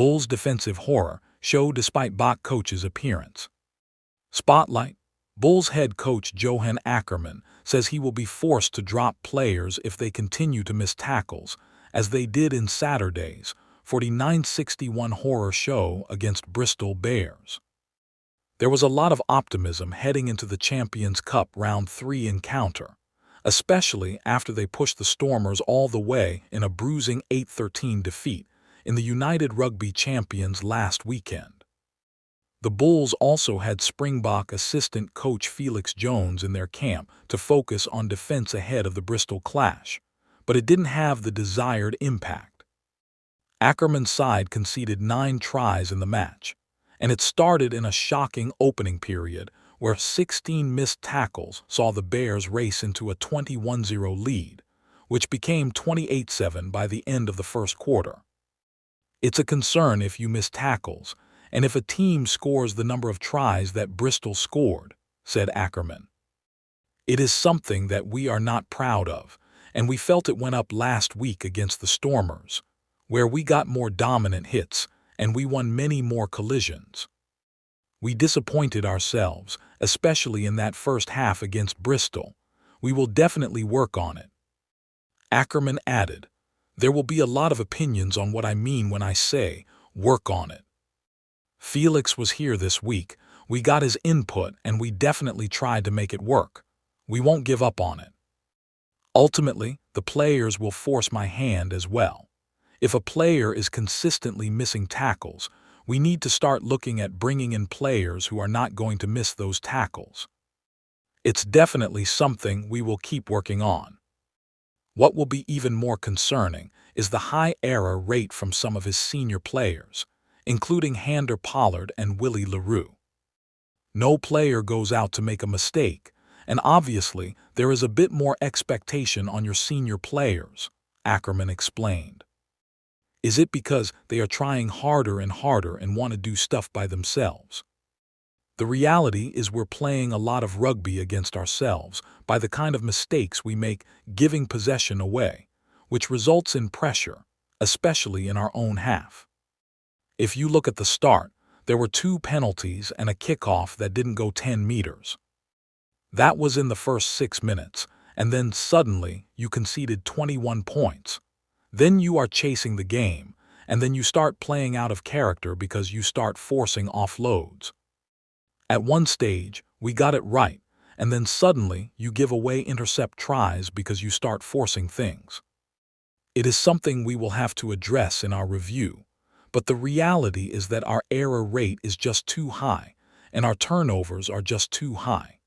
Bulls' defensive horror show despite Bok coach's appearance. Spotlight. Bulls head coach Johan Ackerman says he will be forced to drop players if they continue to miss tackles, as they did in Saturday's 49-61 horror show against Bristol Bears. There was a lot of optimism heading into the Champions Cup Round 3 encounter, especially after they pushed the Stormers all the way in a bruising 8-13 defeat in the United Rugby Champions last weekend. The Bulls also had Springbok assistant coach Felix Jones in their camp to focus on defense ahead of the Bristol clash, but it didn't have the desired impact. Ackerman's side conceded 9 tries in the match, and it started in a shocking opening period where 16 missed tackles saw the Bears race into a 21-0 lead, which became 28-7 by the end of the first quarter. It's a concern if you miss tackles, and if a team scores the number of tries that Bristol scored, said Ackerman. It is something that we are not proud of, and we felt it went up last week against the Stormers, where we got more dominant hits and we won many more collisions. We disappointed ourselves, especially in that first half against Bristol. We will definitely work on it. Ackerman added, "There will be a lot of opinions on what I mean when I say, work on it." Felix was here this week. We got his input and we definitely tried to make it work. We won't give up on it. Ultimately, the players will force my hand as well. If a player is consistently missing tackles, we need to start looking at bringing in players who are not going to miss those tackles. It's definitely something we will keep working on. What will be even more concerning is the high error rate from some of his senior players, including Hander Pollard and Willie LaRue. No player goes out to make a mistake, and obviously there is a bit more expectation on your senior players, Ackerman explained. Is it because they are trying harder and harder and want to do stuff by themselves? The reality is we're playing a lot of rugby against ourselves by the kind of mistakes we make giving possession away, which results in pressure, especially in our own half. If you look at the start, there were 2 penalties and a kickoff that didn't go 10 meters. That was in the first 6 minutes, and then suddenly you conceded 21 points. Then you are chasing the game, and then you start playing out of character because you start forcing offloads. At one stage, we got it right, and then suddenly you give away intercept tries because you start forcing things. It is something we will have to address in our review, but the reality is that our error rate is just too high, and our turnovers are just too high.